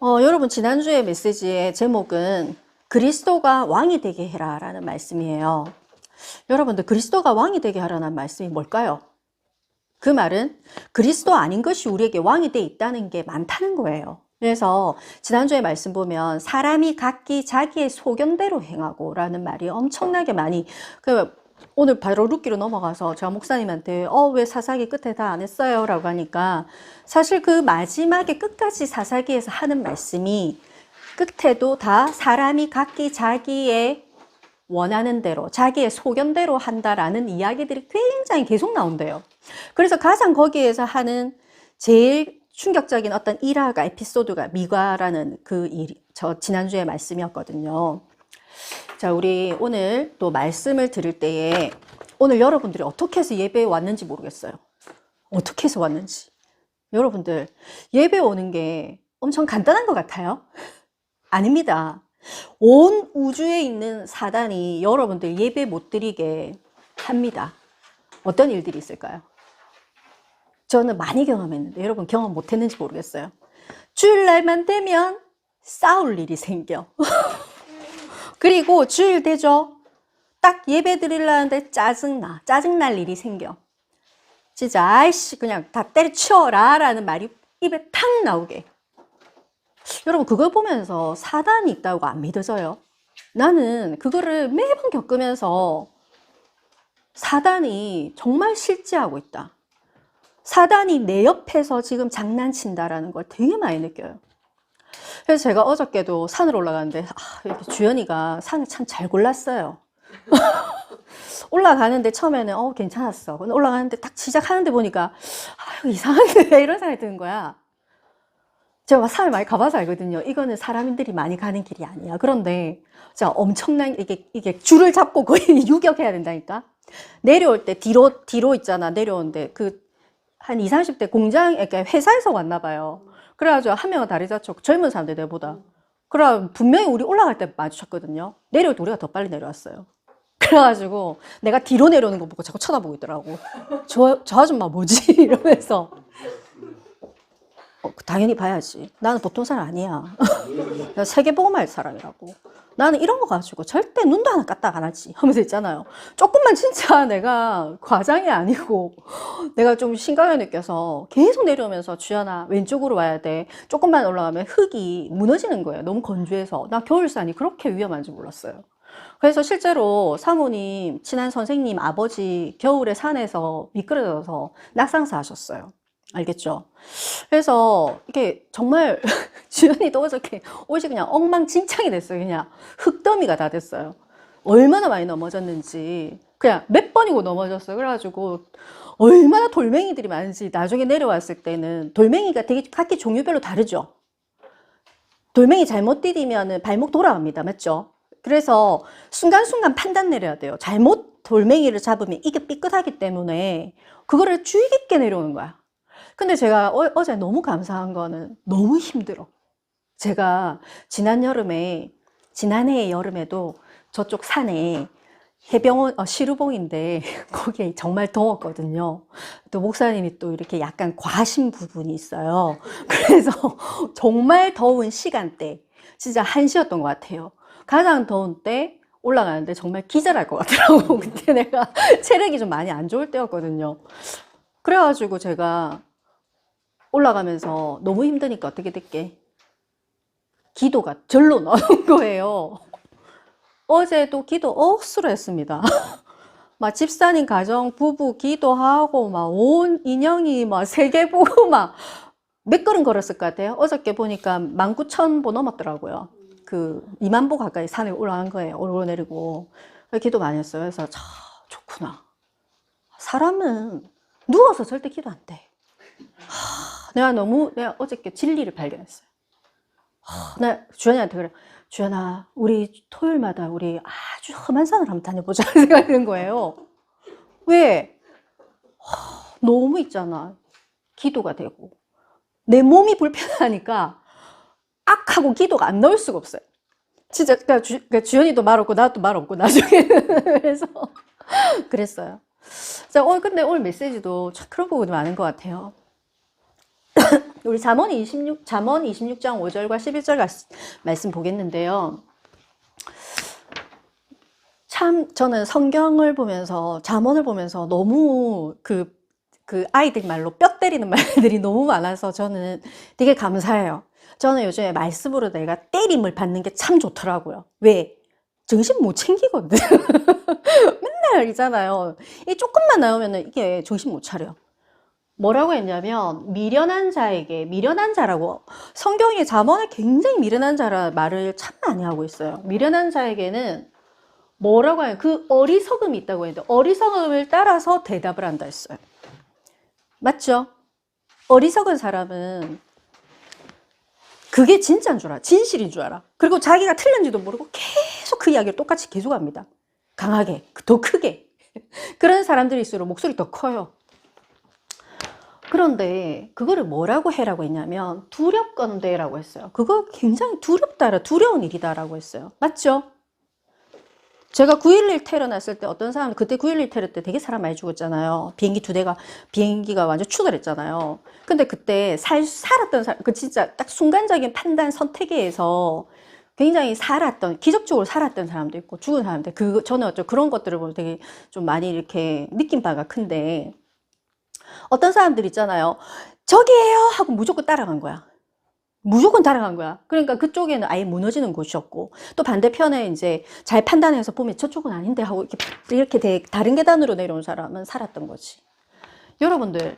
여러분, 지난주에 메시지의 제목은 그리스도가 왕이 되게 해라 라는 말씀이에요. 여러분들, 그리스도가 왕이 되게 하라는 말씀이 뭘까요? 그 말은 그리스도 아닌 것이 우리에게 왕이 돼 있다는 게 많다는 거예요. 그래서 지난주에 말씀 보면 사람이 각기 자기의 소견대로 행하고 라는 말이 엄청나게 많이, 오늘 바로 룻기로 넘어가서 제가 목사님한테 왜 사사기 끝에 다 안 했어요? 라고 하니까 사실 그 마지막에 끝까지 사사기에서 하는 말씀이 끝에도 다 사람이 각기 자기의 원하는 대로 자기의 소견대로 한다라는 이야기들이 굉장히 계속 나온대요. 그래서 가장 거기에서 하는 제일 충격적인 어떤 일화가 에피소드가 미과라는 저 지난주에 말씀이었거든요. 자, 우리 오늘 또 말씀을 들을 때에 오늘 여러분들이 어떻게 해서 예배에 왔는지 모르겠어요. 어떻게 해서 왔는지. 여러분들, 예배 오는 게 엄청 간단한 것 같아요? 아닙니다. 온 우주에 있는 사단이 여러분들 예배 못 드리게 합니다. 어떤 일들이 있을까요? 저는 많이 경험했는데 여러분 경험 못 했는지 모르겠어요. 주일날만 되면 싸울 일이 생겨. 그리고 주일 되죠? 딱 예배 드리려는데 짜증날 일이 생겨. 진짜 아이씨 그냥 다 때려치워라 라는 말이 입에 탁 나오게. 여러분, 그걸 보면서 사단이 있다고 안 믿어져요? 나는 그거를 매번 겪으면서 사단이 정말 실제하고 있다. 사단이 내 옆에서 지금 장난친다라는 걸 되게 많이 느껴요. 그래서 제가 어저께도 산을 올라가는데 이렇게 주연이가 산을 참 잘 골랐어요. 올라가는데 처음에는 괜찮았어. 근데 올라가는데 딱 시작하는데 보니까 이상한데 이런 생각이 드는 거야. 제가 산을 많이 가봐서 알거든요. 이거는 사람들이 많이 가는 길이 아니야. 그런데 자, 엄청난 이게 줄을 잡고 거의 유격해야 된다니까. 내려올 때 뒤로 있잖아. 내려오는데 한 20, 30대 공장, 그러니까 회사에서 왔나 봐요. 그래가지고 한 명은 다리 다쳤고 젊은 사람들 내보다. 그래 분명히 우리 올라갈 때 마주쳤거든요. 내려올 때 우리가 더 빨리 내려왔어요. 그래가지고 내가 뒤로 내려오는 거 보고 자꾸 쳐다보고 있더라고. 저 아줌마 뭐지? 이러면서. 당연히 봐야지. 나는 보통 사람 아니야. 나 세계보고만 할 사람이라고. 나는 이런 거 가지고 절대 눈도 하나 까딱 안 하지 하면서 있잖아요. 조금만 진짜 내가 과장이 아니고 내가 좀 심각하게 느껴서 계속 내려오면서 주연아 왼쪽으로 와야 돼. 조금만 올라가면 흙이 무너지는 거예요. 너무 건조해서. 나 겨울산이 그렇게 위험한지 몰랐어요. 그래서 실제로 사모님, 친한 선생님 아버지 겨울에 산에서 미끄러져서 낙상사 하셨어요. 알겠죠? 그래서 이게 정말 주연이도 어저께 옷이 그냥 엉망진창이 됐어요. 그냥 흙더미가 다 됐어요. 얼마나 많이 넘어졌는지 그냥 몇 번이고 넘어졌어요. 그래가지고 얼마나 돌멩이들이 많은지 나중에 내려왔을 때는 돌멩이가 되게 각기 종류별로 다르죠. 돌멩이 잘못 디디면 발목 돌아갑니다. 맞죠? 그래서 순간순간 판단 내려야 돼요. 잘못 돌멩이를 잡으면 이게 삐끗하기 때문에 그거를 주의 깊게 내려오는 거야. 근데 제가 어제 너무 감사한 거는 너무 힘들어. 제가 지난해에 여름에도 저쪽 산에 해병원, 시루봉인데 거기에 정말 더웠거든요. 또 목사님이 또 이렇게 약간 과하신 부분이 있어요. 그래서 정말 더운 시간대, 진짜 한시였던 것 같아요. 가장 더운 때 올라가는데 정말 기절할 것 같더라고. 그때 내가 체력이 좀 많이 안 좋을 때였거든요. 그래가지고 제가 올라가면서 너무 힘드니까 어떻게 됐게? 기도가 절로 나온 거예요. 어제도 기도 억수로 했습니다. 막 집사님 가정 부부 기도하고 막 온 인형이 막 세계 보고 막 몇 걸음 걸었을 것 같아요. 어저께 보니까 19,000보 넘었더라고요. 2만 보 가까이 산에 올라간 거예요. 오르내리고. 기도 많이 했어요. 그래서 참 좋구나. 사람은 누워서 절대 기도 안 돼. 내가 어저께 진리를 발견했어요. 나 주연이한테 그래. 주연아, 우리 토요일마다 우리 아주 험한 산을 한번 다녀보자 생각이 드는 거예요. 왜? 너무 있잖아. 기도가 되고. 내 몸이 불편하니까 악하고 기도가 안 나올 수가 없어요. 진짜, 그러니까 주연이도 말 없고, 나도 말 없고, 나중에는. 그래서, 그랬어요. 자, 근데 오늘 메시지도 참 그런 부분이 많은 것 같아요. 우리 잠언 26장 5절과 11절 말씀 보겠는데요. 참 저는 성경을 보면서 잠언을 보면서 너무 그 아이들 말로 뼈 때리는 말들이 너무 많아서 저는 되게 감사해요. 저는 요즘에 말씀으로 내가 때림을 받는 게 참 좋더라고요. 왜? 정신 못 챙기거든. 맨날 있잖아요. 이 조금만 나오면 이게 정신 못 차려. 뭐라고 했냐면 미련한 자에게, 미련한 자라고, 성경이 잠언에 굉장히 미련한 자라 말을 참 많이 하고 있어요. 미련한 자에게는 뭐라고 해요? 그 어리석음이 있다고 했는데 어리석음을 따라서 대답을 한다 했어요. 맞죠? 어리석은 사람은 그게 진짜인 줄 알아. 진실인 줄 알아. 그리고 자기가 틀린지도 모르고 계속 그 이야기를 똑같이 계속합니다. 강하게, 더 크게. 그런 사람들일수록 목소리 더 커요. 그런데 그거를 뭐라고 해라고 했냐면 두렵건대라고 했어요. 그거 굉장히 두렵다라, 두려운 일이다라고 했어요. 맞죠? 제가 9.11 테러 났을 때 어떤 사람, 그때 9.11 테러 때 되게 사람 많이 죽었잖아요. 비행기가 완전 추돌했잖아요. 근데 그때 살았던 사람, 그 진짜 딱 순간적인 판단 선택에 의해서 굉장히 기적적으로 살았던 사람도 있고 죽은 사람들, 저는 어쩌 그런 것들을 보면 되게 좀 많이 이렇게 느낀 바가 큰데, 어떤 사람들 있잖아요. 저기에요! 하고 무조건 따라간 거야. 무조건 따라간 거야. 그러니까 그쪽에는 아예 무너지는 곳이었고, 또 반대편에 이제 잘 판단해서 보면 저쪽은 아닌데 하고 이렇게 다른 계단으로 내려온 사람은 살았던 거지. 여러분들이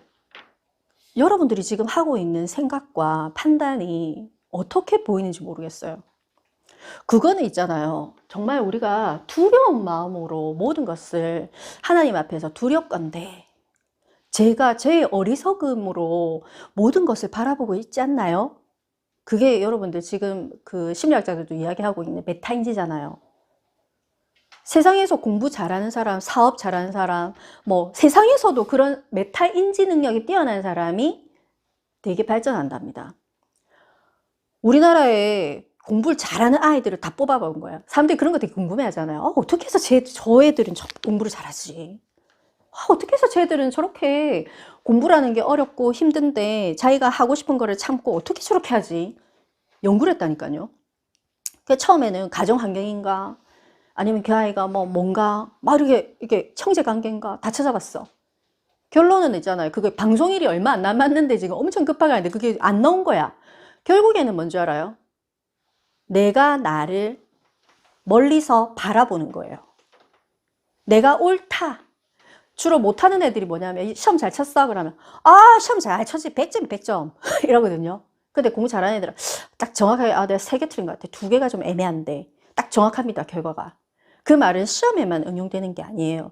지금 하고 있는 생각과 판단이 어떻게 보이는지 모르겠어요. 그거는 있잖아요. 정말 우리가 두려운 마음으로 모든 것을 하나님 앞에서 두렵건대, 제가 제 어리석음으로 모든 것을 바라보고 있지 않나요? 그게 여러분들 지금 그 심리학자들도 이야기하고 있는 메타인지잖아요. 세상에서 공부 잘하는 사람, 사업 잘하는 사람, 뭐 세상에서도 그런 메타인지 능력이 뛰어난 사람이 되게 발전한답니다. 우리나라에 공부를 잘하는 아이들을 다 뽑아본 거야. 사람들이 그런 거 되게 궁금해 하잖아요. 어떻게 해서 저 애들은 공부를 잘하지? 어떻게 해서 쟤들은 저렇게 공부라는 게 어렵고 힘든데 자기가 하고 싶은 거를 참고 어떻게 저렇게 하지? 연구를 했다니까요. 그 처음에는 가정 환경인가 아니면 그 아이가 뭔가 막 이렇게 형제 관계인가 다 찾아봤어. 결론은 있잖아요. 그게 방송일이 얼마 안 남았는데 지금 엄청 급하게 하는데 그게 안 나온 거야. 결국에는 뭔지 알아요? 내가 나를 멀리서 바라보는 거예요. 내가 옳다. 주로 못하는 애들이 뭐냐면 시험 잘 쳤어? 그러면 시험 잘 쳤지. 100점 100점 이러거든요. 근데 공부 잘하는 애들은 딱 정확하게 내가 3개 틀린 것 같아. 2개가 좀 애매한데 딱 정확합니다. 결과가. 그 말은 시험에만 응용되는 게 아니에요.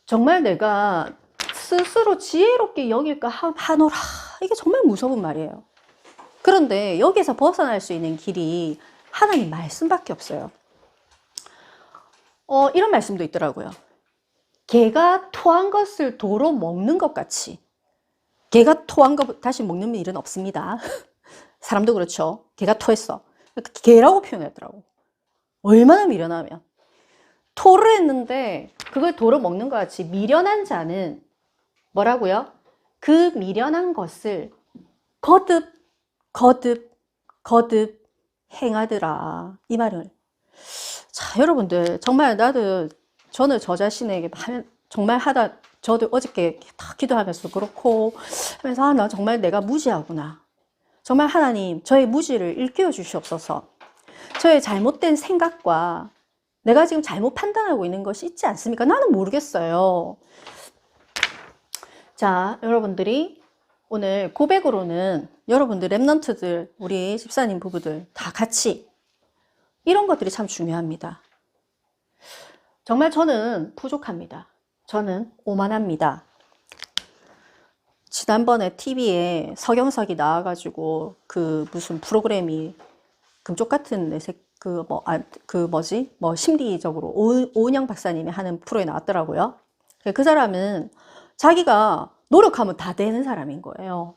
정말 내가 스스로 지혜롭게 여길까 하노라. 이게 정말 무서운 말이에요. 그런데 여기서 벗어날 수 있는 길이 하나님 말씀밖에 없어요. 이런 말씀도 있더라고요. 개가 토한 것을 도로 먹는 것 같이. 개가 토한 거 다시 먹는 일은 없습니다. 사람도 그렇죠. 개가 토했어. 개라고 표현했더라고. 얼마나 미련하면. 토를 했는데 그걸 도로 먹는 것 같이 미련한 자는 뭐라고요? 그 미련한 것을 거듭 행하더라. 이 말을. 자, 여러분들 정말 저는 저 자신에게 정말 저도 어저께 다 기도하면서 그렇고 하면서 나 정말 내가 무지하구나. 정말 하나님 저의 무지를 일깨워 주시옵소서. 저의 잘못된 생각과 내가 지금 잘못 판단하고 있는 것이 있지 않습니까? 나는 모르겠어요. 자, 여러분들이 오늘 고백으로는 여러분들 랩넌트들, 우리 집사님 부부들 다 같이 이런 것들이 참 중요합니다. 정말 저는 부족합니다. 저는 오만합니다. 지난번에 TV에 서경석이 나와가지고 그 무슨 프로그램이 금쪽 같은 심리적으로 오은영 박사님이 하는 프로에 나왔더라고요. 그 사람은 자기가 노력하면 다 되는 사람인 거예요.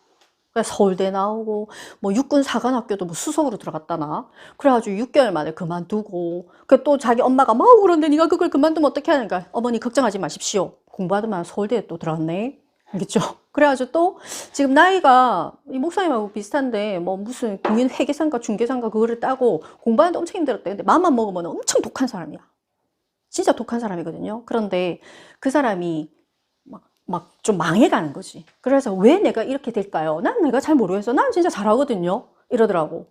서울대 나오고 육군 사관학교도 수석으로 들어갔다나 그래가지고 6개월 만에 그만두고 또 자기 엄마가 그런데 네가 그걸 그만두면 어떻게 하는가. 어머니 걱정하지 마십시오. 공부하더만 서울대에 또 들어갔네. 알겠죠? 그래가지고 또 지금 나이가 이 목사님하고 비슷한데 뭐 무슨 공인 회계상가 중개상가 그거를 따고 공부하는데 엄청 힘들었대. 근데 맘만 먹으면 엄청 독한 사람이야. 진짜 독한 사람이거든요. 그런데 그 사람이 막 좀 망해가는 거지. 그래서 왜 내가 이렇게 될까요? 난 내가 잘 모르겠어. 난 진짜 잘하거든요. 이러더라고.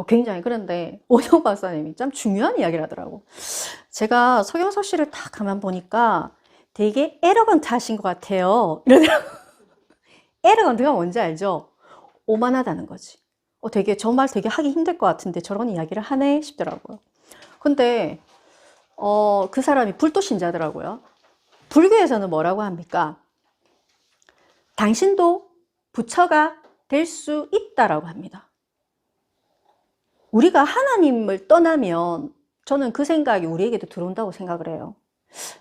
굉장히. 그런데 오영 박사님이 참 중요한 이야기를 하더라고. 제가 서경석 씨를 딱 가만 보니까 되게 에러건트 하신 것 같아요. 이러더라고. 에러건트가 뭔지 알죠? 오만하다는 거지. 되게 저 말 되게 하기 힘들 것 같은데 저런 이야기를 하네 싶더라고요. 근데 그 사람이 불도 신자더라고요. 불교에서는 뭐라고 합니까? 당신도 부처가 될 수 있다라고 합니다. 우리가 하나님을 떠나면 저는 그 생각이 우리에게도 들어온다고 생각을 해요.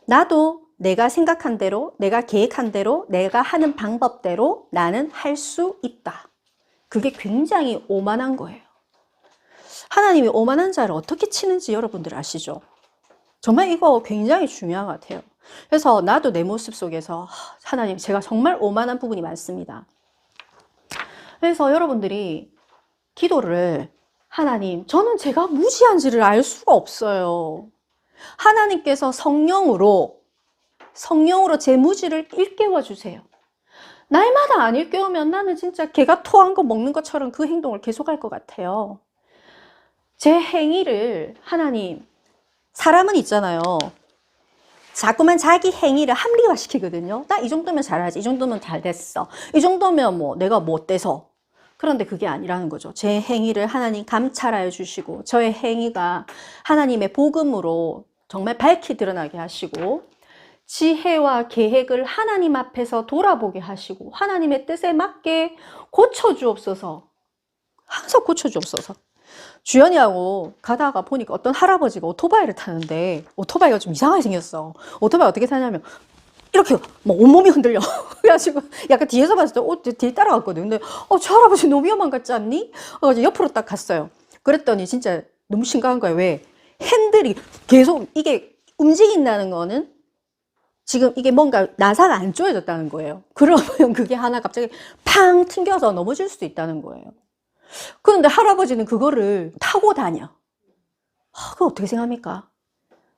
나도 내가 생각한 대로, 내가 계획한 대로, 내가 하는 방법대로 나는 할 수 있다. 그게 굉장히 오만한 거예요. 하나님이 오만한 자를 어떻게 치는지 여러분들 아시죠? 정말 이거 굉장히 중요한 것 같아요. 그래서 나도 내 모습 속에서 하나님, 제가 정말 오만한 부분이 많습니다. 그래서 여러분들이 기도를 하나님, 저는 제가 무지한지를 알 수가 없어요. 하나님께서 성령으로 제 무지를 일깨워 주세요. 날마다 안 일깨우면 나는 진짜 개가 토한 거 먹는 것처럼 그 행동을 계속할 것 같아요. 제 행위를 하나님, 사람은 있잖아요. 자꾸만 자기 행위를 합리화시키거든요. 나 이 정도면 잘하지. 이 정도면 잘 됐어. 이 정도면 뭐 내가 못 돼서. 그런데 그게 아니라는 거죠. 제 행위를 하나님 감찰하여 주시고 저의 행위가 하나님의 복음으로 정말 밝히 드러나게 하시고 지혜와 계획을 하나님 앞에서 돌아보게 하시고 하나님의 뜻에 맞게 고쳐주옵소서. 항상 고쳐주옵소서. 주연이하고 가다가 보니까 어떤 할아버지가 오토바이를 타는데 오토바이가 좀 이상하게 생겼어. 오토바이 어떻게 타냐면 이렇게 막 온몸이 흔들려. 그래가지고 약간 뒤에서 봤을 때 뒤에 따라갔거든. 근데 저 할아버지 너무 위험한 것 같지 않니? 그래가지고 옆으로 딱 갔어요. 그랬더니 진짜 너무 심각한 거야. 왜? 핸들이 계속 이게 움직인다는 거는 지금 이게 뭔가 나사가 안 조여졌다는 거예요. 그러면 그게 하나 갑자기 팡 튕겨서 넘어질 수도 있다는 거예요. 그런데 할아버지는 그거를 타고 다녀. 그거 어떻게 생각합니까?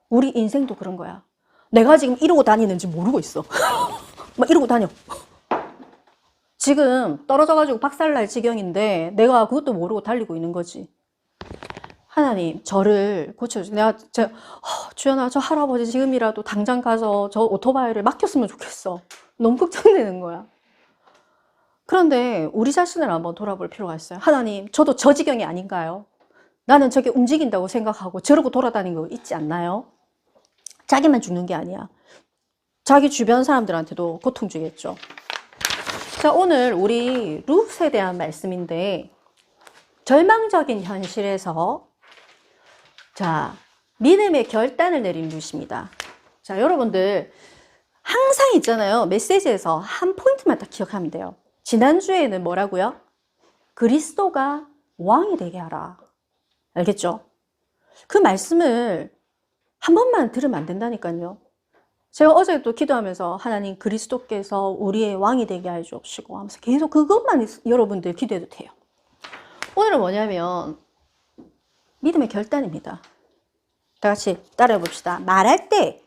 우리 인생도 그런 거야. 내가 지금 이러고 다니는지 모르고 있어. 막 이러고 다녀. 지금 떨어져가지고 박살날 지경인데 내가 그것도 모르고 달리고 있는 거지. 하나님, 저를 고쳐주세요. 주연아, 저 할아버지 지금이라도 당장 가서 저 오토바이를 맡겼으면 좋겠어. 너무 걱정되는 거야. 그런데 우리 자신을 한번 돌아볼 필요가 있어요. 하나님, 저도 저 지경이 아닌가요? 나는 저게 움직인다고 생각하고 저러고 돌아다니는 거 있지 않나요? 자기만 죽는 게 아니야. 자기 주변 사람들한테도 고통 주겠죠. 자, 오늘 우리 룻에 대한 말씀인데 절망적인 현실에서 자, 믿음의 결단을 내린 룻입니다. 자, 여러분들 항상 있잖아요. 메시지에서 한 포인트만 딱 기억하면 돼요. 지난주에는 뭐라고요? 그리스도가 왕이 되게 하라. 알겠죠? 그 말씀을 한 번만 들으면 안 된다니까요. 제가 어제도 기도하면서 하나님 그리스도께서 우리의 왕이 되게 해 주옵시고 하면서 계속 그것만 여러분들 기도해도 돼요. 오늘은 뭐냐면 믿음의 결단입니다. 다 같이 따라해 봅시다. 말할 때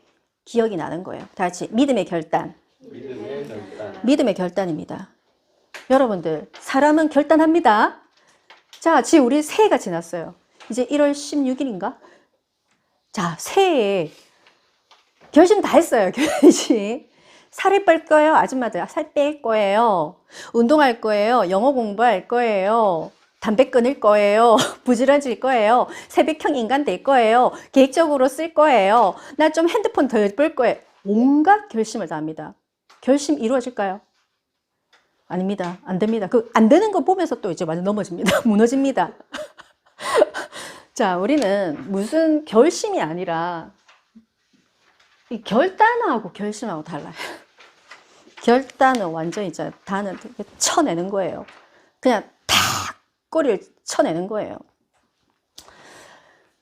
기억이 나는 거예요. 다 같이 믿음의 결단. 믿음의 결단입니다. 여러분들 사람은 결단합니다. 자, 지금 우리 새해가 지났어요. 이제 1월 16일인가? 자, 새해에 결심 다 했어요. 결심. 살을 뺄 거예요. 아줌마들 살 뺄 거예요. 운동할 거예요. 영어 공부할 거예요. 담배 끊을 거예요. 부지런질 거예요. 새벽형 인간 될 거예요. 계획적으로 쓸 거예요. 나 좀 핸드폰 덜 볼 거예요. 온갖 결심을 다 합니다. 결심 이루어질까요? 아닙니다. 안 됩니다. 그 안 되는 거 보면서 또 이제 완전 넘어집니다. 무너집니다. 자, 우리는 무슨 결심이 아니라 이 결단하고 결심하고 달라요. 결단은 완전히 이제 단을 쳐내는 거예요. 그냥 탁 꼬리를 쳐내는 거예요.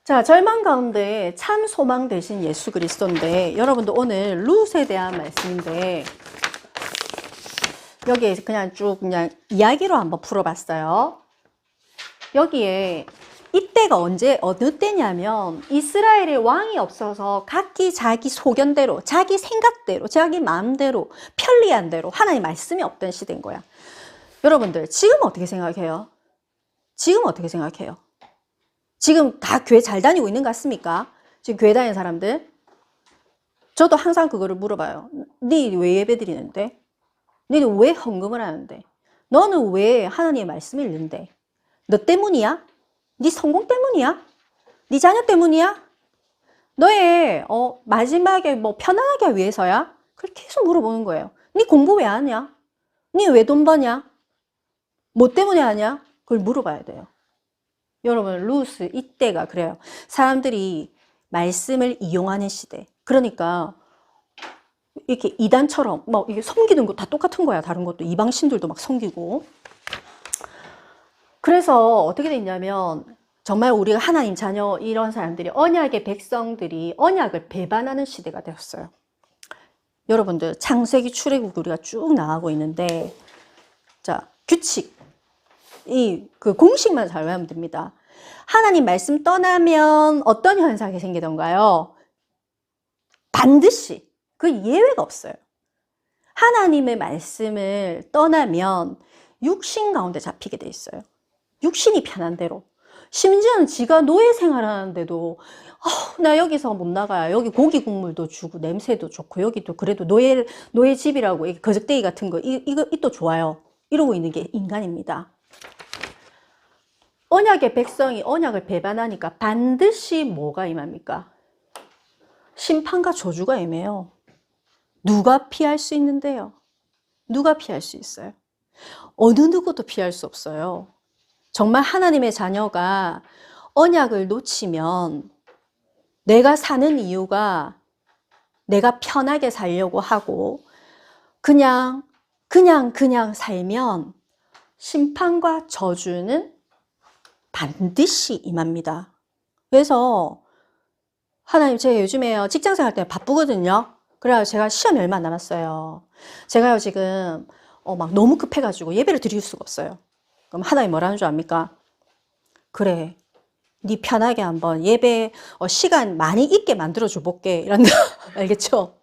자, 절망 가운데 참 소망 되신 예수 그리스도인데 여러분도 오늘 룻에 대한 말씀인데 여기에 그냥 쭉 그냥 이야기로 한번 풀어봤어요. 여기에 이때가 어느 때냐면 이스라엘의 왕이 없어서 각기 자기 소견대로, 자기 생각대로, 자기 마음대로, 편리한 대로 하나님 말씀이 없던 시대인 거야. 여러분들 지금 어떻게 생각해요? 지금 어떻게 생각해요? 지금 다 교회 잘 다니고 있는 것 같습니까? 지금 교회 다니는 사람들? 저도 항상 그거를 물어봐요. 니 왜 예배 드리는데? 너는 왜 헌금을 하는데? 너는 왜 하나님의 말씀을 읽는데? 너 때문이야? 네 성공 때문이야? 네 자녀 때문이야? 너의 마지막에 뭐 편안하게 하기 위해서야? 그렇게 계속 물어보는 거예요. 네 공부 왜 하냐? 네 왜 돈 버냐? 뭐 때문에 하냐? 그걸 물어봐야 돼요. 여러분 루스 이때가 그래요. 사람들이 말씀을 이용하는 시대. 그러니까 이렇게 이단처럼 뭐 이게 섬기는 거 다 똑같은 거야. 다른 것도 이방 신들도 막 섬기고. 그래서 어떻게 됐냐면 정말 우리가 하나님 자녀 이런 사람들이 언약의 백성들이 언약을 배반하는 시대가 되었어요. 여러분들 창세기 출애굽 우리가 쭉 나가고 있는데 자 규칙 그 공식만 잘 외우면 됩니다. 하나님 말씀 떠나면 어떤 현상이 생기던가요? 반드시 그 예외가 없어요. 하나님의 말씀을 떠나면 육신 가운데 잡히게 돼 있어요. 육신이 편한 대로. 심지어는 지가 노예 생활하는데도 나 여기서 못 나가요. 여기 고기 국물도 주고 냄새도 좋고 여기도 그래도 노예 집이라고 거적대기 같은 거 이도 좋아요. 이러고 있는 게 인간입니다. 언약의 백성이 언약을 배반하니까 반드시 뭐가 임합니까? 심판과 저주가 임해요. 누가 피할 수 있는데요? 누가 피할 수 있어요? 어느 누구도 피할 수 없어요. 정말 하나님의 자녀가 언약을 놓치면 내가 사는 이유가 내가 편하게 살려고 하고 그냥 살면 심판과 저주는 반드시 임합니다. 그래서 하나님 제가 요즘에 직장 생활 때문에 바쁘거든요. 그래서 제가 시험이 얼마 안 남았어요. 제가요 지금 막 너무 급해가지고 예배를 드릴 수가 없어요. 그럼 하나님 뭐라는 줄 압니까? 그래, 네 편하게 한번 예배 시간 많이 있게 만들어줘 볼게. 이런 거 알겠죠?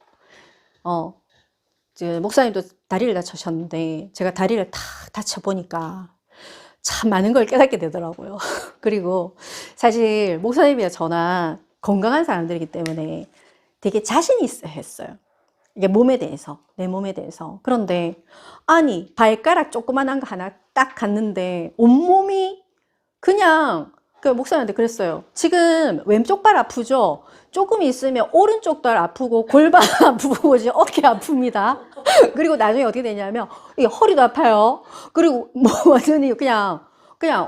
목사님도 다리를 다치셨는데 제가 다리를 다 다쳐보니까 참 많은 걸 깨닫게 되더라고요. 그리고 사실 목사님이나 저나 건강한 사람들이기 때문에 되게 자신이 있어야 했어요. 이게 몸에 대해서, 내 몸에 대해서. 그런데 아니 발가락 조그만한 거 하나 딱 갔는데 온몸이 그냥 그 목사님한테 그랬어요. 지금 왼쪽 발 아프죠? 조금 있으면 오른쪽 발 아프고 골반 아프고 이제 어깨 아픕니다. 그리고 나중에 어떻게 되냐면 이게 허리도 아파요. 그리고 뭐 완전히 그냥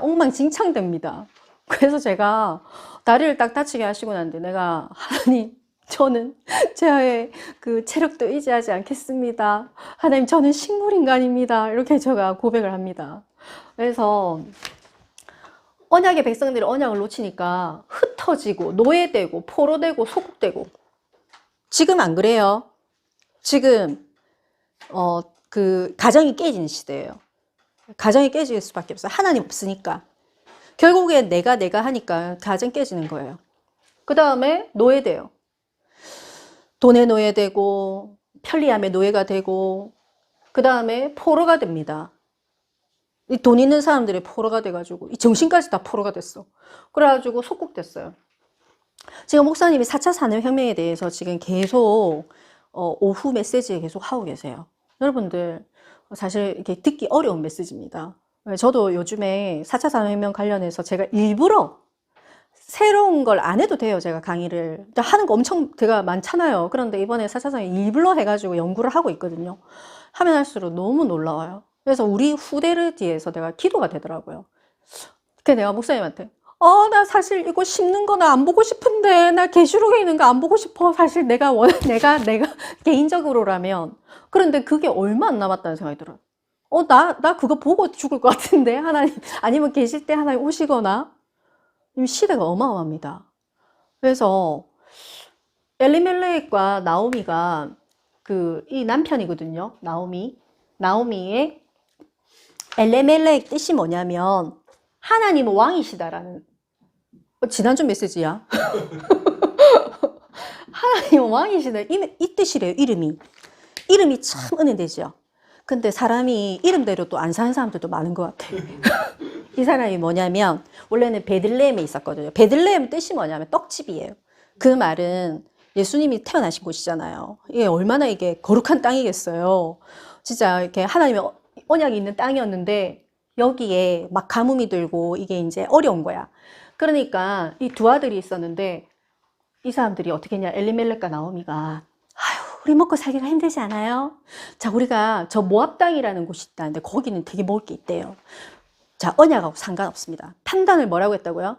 엉망진창 됩니다. 그래서 제가 다리를 딱 다치게 하시고 난데 내가 하나님 저는 제 그 체력도 의지하지 않겠습니다. 하나님 저는 식물인간입니다. 이렇게 제가 고백을 합니다. 그래서 언약의 백성들이 언약을 놓치니까 흩어지고 노예되고 포로되고 소국되고 지금 안 그래요? 지금 그 가정이 깨지는 시대예요. 가정이 깨질 수밖에 없어요. 하나님 없으니까. 결국에 내가 하니까 가정 깨지는 거예요. 그 다음에 노예돼요. 돈의 노예되고 편리함의 노예가 되고 그 다음에 포로가 됩니다. 이 돈 있는 사람들이 포로가 돼가지고 이 정신까지 다 포로가 됐어. 그래가지고 속국됐어요. 지금 목사님이 4차 산업혁명에 대해서 지금 계속 오후 메시지에 계속 하고 계세요. 여러분들 사실 이렇게 듣기 어려운 메시지입니다. 저도 요즘에 4차 산업혁명 관련해서 제가 일부러 새로운 걸 안 해도 돼요. 제가 강의를 하는 거 엄청 제가 많잖아요. 그런데 이번에 4차 산업 일부러 해가지고 연구를 하고 있거든요. 하면 할수록 너무 놀라워요. 그래서 우리 후대를 뒤해서 내가 기도가 되더라고요. 그래서 내가 목사님한테 나 사실 이거 심는 거 나 안 보고 싶은데 나 계시록에 있는 거 안 보고 싶어. 사실 내가 개인적으로라면 그런데 그게 얼마 안 남았다는 생각이 들어요. 나 그거 보고 죽을 것 같은데 하나님 아니면 계실 때 하나님 오시거나 시대가 어마어마합니다. 그래서 엘리멜렉과 나오미가 이 남편이거든요. 나오미. 나오미의 엘레멜렉 뜻이 뭐냐면 하나님은 왕이시다라는 지난주 메시지야. 하나님은 왕이시다 이 뜻이래요. 이름이 참 은혜되죠. 근데 사람이 이름대로 또 안 사는 사람들도 많은 것 같아. 이 사람이 뭐냐면 원래는 베들레헴에 있었거든요. 베들레헴 뜻이 뭐냐면 떡집이에요. 그 말은 예수님이 태어나신 곳이잖아요. 이게 얼마나 이게 거룩한 땅이겠어요. 진짜 이렇게 하나님의 언약이 있는 땅이었는데 여기에 막 가뭄이 들고 이게 이제 어려운 거야. 그러니까 이 두 아들이 있었는데 이 사람들이 어떻게 했냐. 엘리멜렉과 나오미가 아유 우리 먹고 살기가 힘들지 않아요? 자 우리가 저 모압 땅이라는 곳이 있다는데 거기는 되게 먹을 게 있대요. 자 언약하고 상관없습니다. 판단을 뭐라고 했다고요?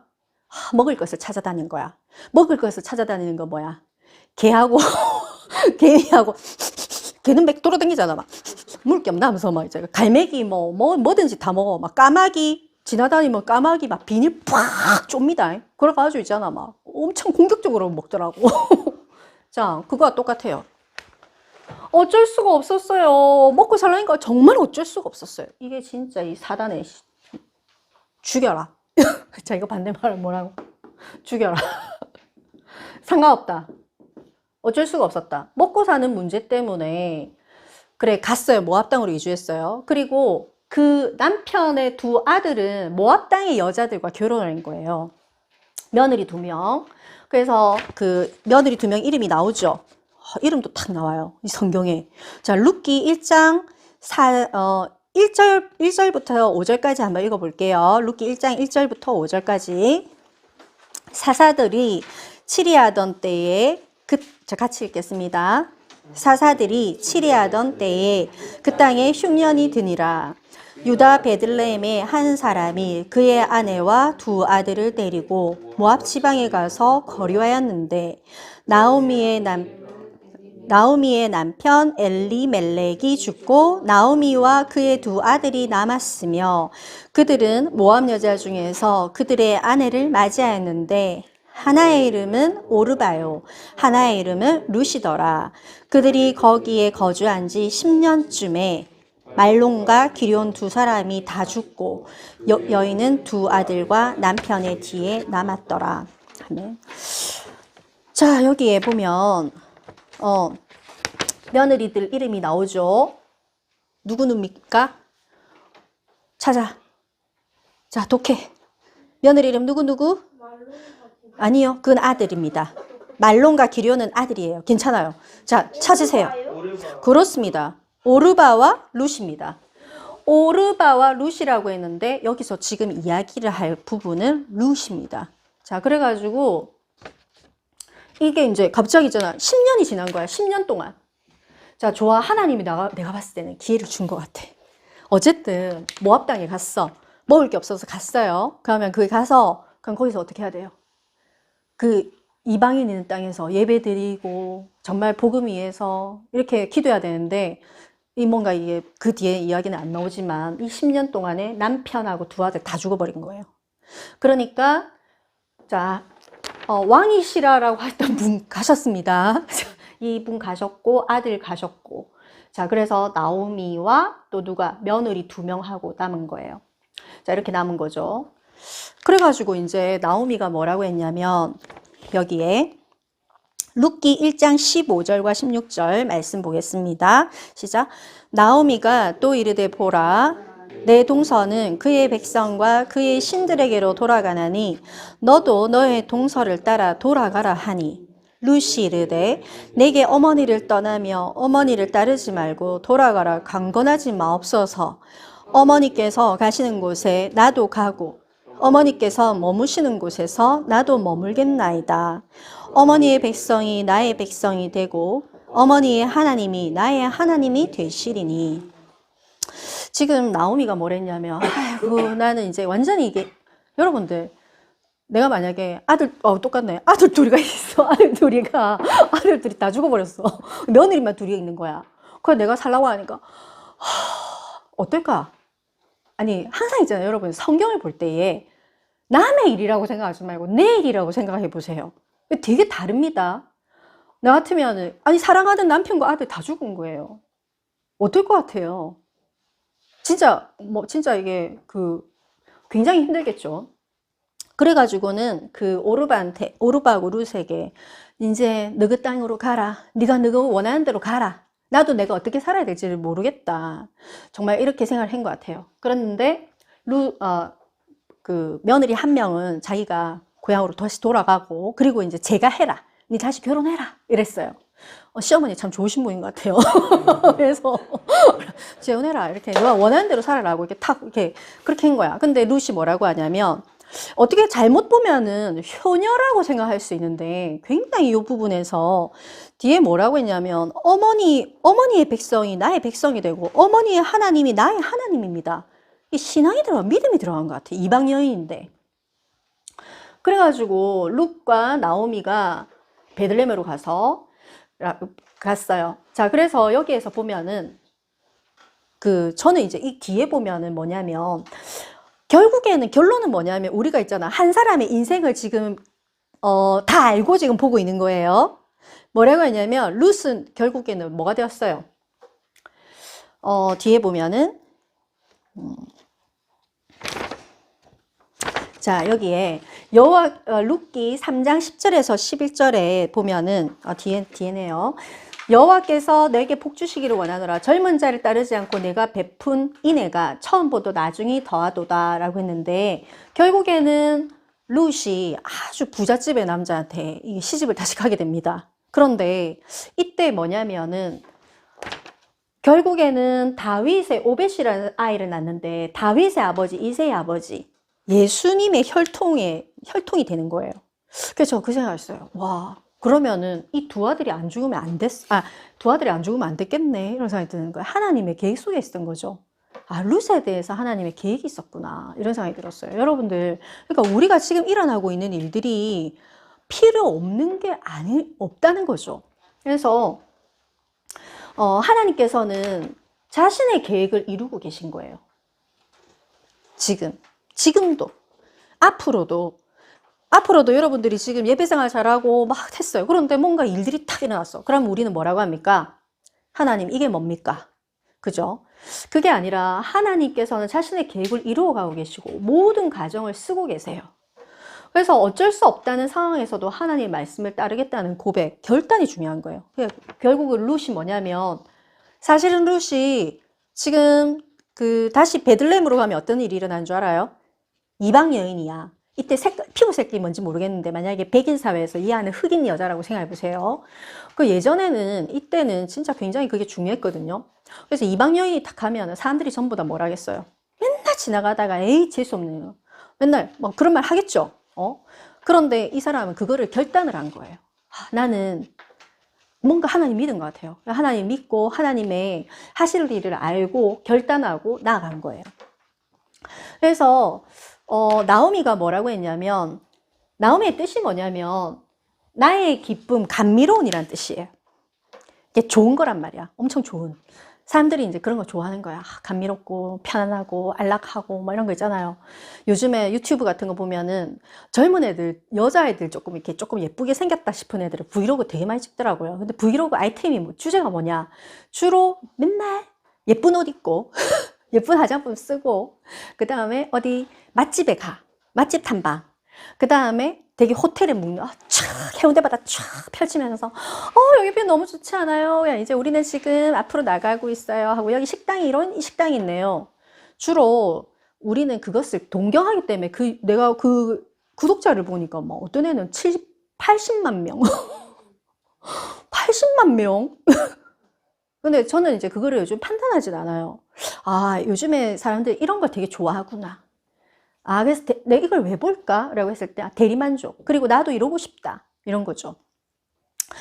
먹을 것을 찾아다닌 거야. 먹을 것을 찾아다니는 거 뭐야? 개하고 개미하고 개는 막 돌아다니잖아. 막 물을 게 없나 하면서 막 이제 갈매기 뭐든지 다 먹어. 막 까마귀 지나다니면 까마귀 막 비닐 팍 좁니다. 그래가지고 있잖아 막 엄청 공격적으로 먹더라고. 자 그거와 똑같아요. 어쩔 수가 없었어요. 먹고 살라니까 정말 어쩔 수가 없었어요. 이게 진짜 이 사단의 죽여라. 자 이거 반대말은 뭐라고? 죽여라. 상관없다. 어쩔 수가 없었다. 먹고 사는 문제 때문에 그래 갔어요. 모압 땅으로 이주했어요. 그리고 그 남편의 두 아들은 모압 땅의 여자들과 결혼한 거예요. 며느리 2명. 그래서 그 며느리 2명 이름이 나오죠. 이름도 딱 나와요. 이 성경에. 자, 룻기 1장 1절부터 5절까지 한번 읽어볼게요. 룻기 1장 1절부터 5절까지. 사사들이 치리하던 때에 자, 같이 읽겠습니다. 사사들이 치리하던 때에 그 땅에 흉년이 드니라. 유다 베들레헴의 한 사람이 그의 아내와 두 아들을 데리고 모압 지방에 가서 거류하였는데 나오미의 남편 엘리멜렉이 죽고 나오미와 그의 두 아들이 남았으며 그들은 모압 여자 중에서 그들의 아내를 맞이하였는데 하나의 이름은 오르바요 하나의 이름은 루시더라. 그들이 거기에 거주한 지 10년쯤에 말론과 기럨 두 사람이 다 죽고 여인은 두 아들과 남편의 뒤에 남았더라. 자 여기에 보면 며느리들 이름이 나오죠. 누구입니까? 찾아. 자 독해. 며느리 이름 누구? 아니요. 그건 아들입니다. 말론과 기럨은 아들이에요. 괜찮아요. 자 찾으세요. 그렇습니다. 오르바와 룻입니다. 오르바와 룻이라고 했는데 여기서 지금 이야기를 할 부분은 룻입니다. 자 그래가지고 이게 이제 갑자기 있잖아. 10년이 지난 거야. 10년 동안. 자 좋아. 하나님이 내가 봤을 때는 기회를 준 것 같아. 어쨌든 모압 땅에 갔어. 먹을 게 없어서 갔어요. 그러면 거기 가서 그럼 거기서 어떻게 해야 돼요? 그 이방인 있는 땅에서 예배 드리고 정말 복음 위해서 이렇게 기도해야 되는데 이 뭔가 이게 그 뒤에 이야기는 안 나오지만 이 10년 동안에 남편하고 두 아들 다 죽어버린 거예요. 그러니까 자 왕이시라라고 했던 분 가셨습니다. 이분 가셨고 아들 가셨고 자 그래서 나오미와 또 누가 며느리 2명하고 남은 거예요. 자 이렇게 남은 거죠. 그래가지고 이제 나오미가 뭐라고 했냐면 여기에 룻기 1장 15절과 16절 말씀 보겠습니다. 시작. 나오미가 또 이르되 보라 내 동서는 그의 백성과 그의 신들에게로 돌아가나니 너도 너의 동서를 따라 돌아가라 하니 룻이 이르되 내게 어머니를 떠나며 어머니를 따르지 말고 돌아가라 강건하지 마옵소서. 어머니께서 가시는 곳에 나도 가고 어머니께서 머무시는 곳에서 나도 머물겠나이다. 어머니의 백성이 나의 백성이 되고 어머니의 하나님이 나의 하나님이 되시리니. 지금 나오미가 뭐랬냐면 아이고 나는 이제 완전히 이게 여러분들 내가 만약에 똑같네. 아들 둘이가 있어. 아들 둘이 다 죽어버렸어. 며느리만 둘이 있는 거야. 그래서 내가 살라고 하니까 어떨까? 아니 항상 있잖아요. 여러분 성경을 볼 때에 남의 일이라고 생각하지 말고 내 일이라고 생각해 보세요. 되게 다릅니다. 나 같으면 아니 사랑하던 남편과 아들 다 죽은 거예요. 어떨 것 같아요? 진짜 진짜 이게 굉장히 힘들겠죠. 그래가지고는 오르바하고 룻에게 이제 너그 땅으로 가라. 네가 너가 원하는 대로 가라. 나도 내가 어떻게 살아야 될지를 모르겠다. 정말 이렇게 생각을 한 것 같아요. 그랬는데 그 며느리 한 명은 자기가 고향으로 다시 돌아가고, 그리고 이제 제가 해라. 네 다시 결혼해라. 이랬어요. 시어머니 참 좋으신 분인 것 같아요. 그래서 재혼해라. 이렇게 너가 원하는 대로 살아라고 이렇게 그렇게 한 거야. 근데 룻이 뭐라고 하냐면, 어떻게 잘못 보면은 효녀라고 생각할 수 있는데, 굉장히 이 부분에서 뒤에 뭐라고 했냐면, 어머니의 백성이 나의 백성이 되고 어머니의 하나님이 나의 하나님입니다. 이 신앙이 믿음이 들어간 것 같아. 이방 여인인데. 그래가지고 룻과 나오미가 베들레헴으로 갔어요. 자, 그래서 여기에서 보면은 저는 이제 이 뒤에 보면은 뭐냐면, 결국에는 결론은 뭐냐면, 우리가 있잖아, 한 사람의 인생을 지금 다 알고 지금 보고 있는 거예요. 뭐라고 했냐면, 룻은 결국에는 뭐가 되었어요? 뒤에 보면은 자, 여기에 룻기 3장 10절에서 11절에 보면은 뒤에네요. 여호와께서 내게 복 주시기를 원하노라. 젊은 자를 따르지 않고 내가 베푼 이내가 처음보다 나중이 더하도다 라고 했는데, 결국에는 룻이 아주 부잣집의 남자한테 시집을 다시 가게 됩니다. 그런데 이때 뭐냐면은, 결국에는 다윗의 오벳이라는 아이를 낳는데, 다윗의 아버지 이새의 아버지 예수님의 혈통이 되는 거예요. 그래서 저 그 생각했어요. 와, 그러면은 이 두 아들이 안 죽으면 두 아들이 안 죽으면 안 됐겠네. 이런 생각이 드는 거예요. 하나님의 계획 속에 있었던 거죠. 룻에 대해서 하나님의 계획이 있었구나. 이런 생각이 들었어요. 여러분들, 그러니까 우리가 지금 일어나고 있는 일들이 필요 없는 게 없다는 거죠. 그래서 하나님께서는 자신의 계획을 이루고 계신 거예요. 지금도, 앞으로도 여러분들이 지금 예배생활 잘하고 막 했어요. 그런데 뭔가 일들이 탁 일어났어. 그럼 우리는 뭐라고 합니까? 하나님, 이게 뭡니까? 그죠? 그게 아니라 하나님께서는 자신의 계획을 이루어가고 계시고 모든 가정을 쓰고 계세요. 그래서 어쩔 수 없다는 상황에서도 하나님의 말씀을 따르겠다는 고백, 결단이 중요한 거예요. 결국은 룻이 뭐냐면, 사실은 룻이 지금 다시 베들레헴으로 가면 어떤 일이 일어나는 줄 알아요? 이방 여인이야. 이때 피부 색깔이 뭔지 모르겠는데, 만약에 백인 사회에서 이 안에 흑인 여자라고 생각해 보세요. 이때는 진짜 굉장히 그게 중요했거든요. 그래서 이방 여인이 딱 가면 사람들이 전부 다 뭐라 하겠어요? 맨날 지나가다가 재수 없네요. 맨날 뭐 그런 말 하겠죠. 그런데 이 사람은 그거를 결단을 한 거예요. 나는 뭔가 하나님 믿은 것 같아요. 하나님 믿고 하나님의 하실 일을 알고 결단하고 나아간 거예요. 그래서 나오미가 뭐라고 했냐면, 나오미의 뜻이 뭐냐면 나의 기쁨, 감미로운이란 뜻이에요. 이게 좋은 거란 말이야. 엄청 좋은. 사람들이 이제 그런 거 좋아하는 거야. 감미롭고 편안하고 안락하고 뭐 이런 거 있잖아요. 요즘에 유튜브 같은 거 보면은 젊은 애들, 여자애들 조금 예쁘게 생겼다 싶은 애들은 브이로그 되게 많이 찍더라고요. 근데 브이로그 아이템이 주제가 뭐냐? 주로 맨날 예쁜 옷 입고 예쁜 화장품 쓰고, 그 다음에 어디 맛집에 맛집 탐방, 그 다음에 되게 호텔에 묵는, 해운대 바다 쫙 펼치면서, 여기 뷰 너무 좋지 않아요? 야, 이제 우리는 지금 앞으로 나가고 있어요. 하고, 여기 식당이 이런 식당이 있네요. 주로 우리는 그것을 동경하기 때문에, 내가 구독자를 보니까, 뭐, 어떤 애는 80만 명. 80만 명? 근데 저는 이제 그거를 요즘 판단하진 않아요. 요즘에 사람들이 이런 걸 되게 좋아하구나. 그래서 내가 이걸 왜 볼까? 라고 했을 때, 대리만족. 그리고 나도 이러고 싶다. 이런 거죠.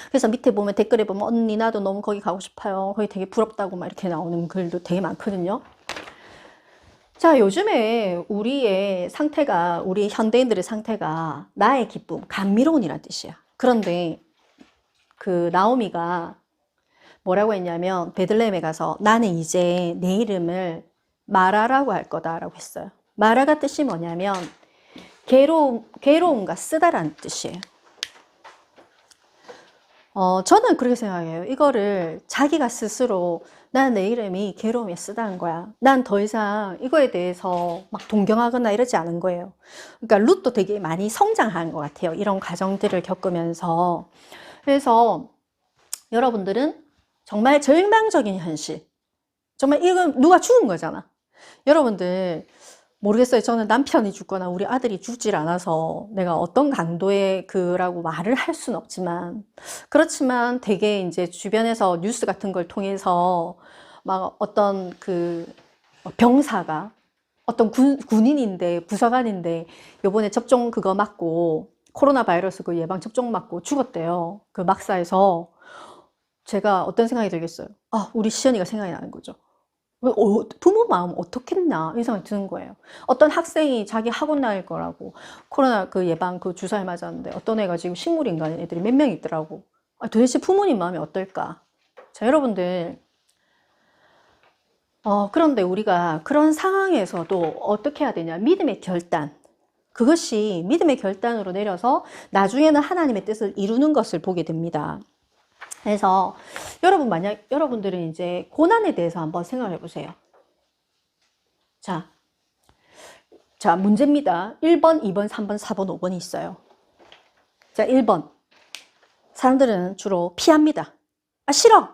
그래서 밑에 보면, 댓글에 보면, 언니, 나도 너무 거기 가고 싶어요. 거기 되게 부럽다고 막 이렇게 나오는 글도 되게 많거든요. 자, 요즘에 우리의 상태가, 우리 현대인들의 상태가 나의 기쁨, 감미로운이란 뜻이야. 그런데 나오미가 뭐라고 했냐면, 베들레헴에 가서 나는 이제 내 이름을 마라라고 할 거다라고 했어요. 마라가 뜻이 뭐냐면 괴로움과 쓰다라는 뜻이에요. 저는 그렇게 생각해요. 이거를 자기가 스스로 난 내 이름이 괴로움에 쓰다는 거야. 난 더 이상 이거에 대해서 막 동경하거나 이러지 않은 거예요. 그러니까 룻도 되게 많이 성장한 것 같아요. 이런 과정들을 겪으면서. 그래서 여러분들은 정말 절망적인 현실. 정말 이건 누가 죽은 거잖아. 여러분들 모르겠어요. 저는 남편이 죽거나 우리 아들이 죽질 않아서 내가 어떤 강도의 그라고 말을 할 수는 없지만, 그렇지만 되게 이제 주변에서 뉴스 같은 걸 통해서 막 어떤 그 병사가 어떤 군인인데 부사관인데 요번에 접종 그거 맞고 코로나 바이러스 그 예방 접종 맞고 죽었대요. 그 막사에서. 제가 어떤 생각이 들겠어요? 아, 우리 시연이가 생각이 나는 거죠. 부모 마음 어떻겠나 이 생각이 드는 거예요. 어떤 학생이 자기 학원 다닐 거라고 코로나 그 예방 그 주사를 맞았는데 어떤 애가 지금 식물인간인 애들이 몇 명 있더라고. 아, 도대체 부모님 마음이 어떨까? 자, 여러분들 그런데 우리가 그런 상황에서도 어떻게 해야 되냐? 믿음의 결단. 그것이 믿음의 결단으로 내려서 나중에는 하나님의 뜻을 이루는 것을 보게 됩니다. 그래서 만약 여러분들은 이제 고난에 대해서 한번 생각해 보세요. 자, 문제입니다. 1번, 2번, 3번, 4번, 5번이 있어요. 자, 1번. 사람들은 주로 피합니다. 아, 싫어!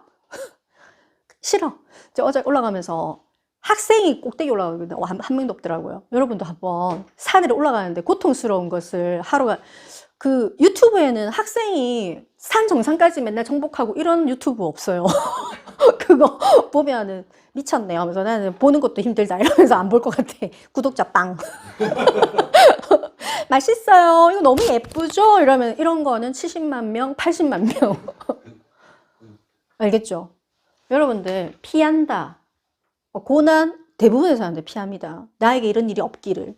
싫어! 어제 올라가면서 학생이 꼭대기 올라가거든요. 한 명도 없더라고요. 여러분도 한번 산에 올라가는데 고통스러운 것을 하루가, 그 유튜브에는 학생이 산 정상까지 맨날 정복하고 이런 유튜브 없어요. 그거 보면은 미쳤네 하면서 나는 보는 것도 힘들다 이러면서 안 볼 것 같아. 구독자 빵. 맛있어요. 이거 너무 예쁘죠? 이러면 이런 거는 70만 명, 80만 명. 알겠죠? 여러분들 피한다. 고난 대부분의 사람들 피합니다. 나에게 이런 일이 없기를.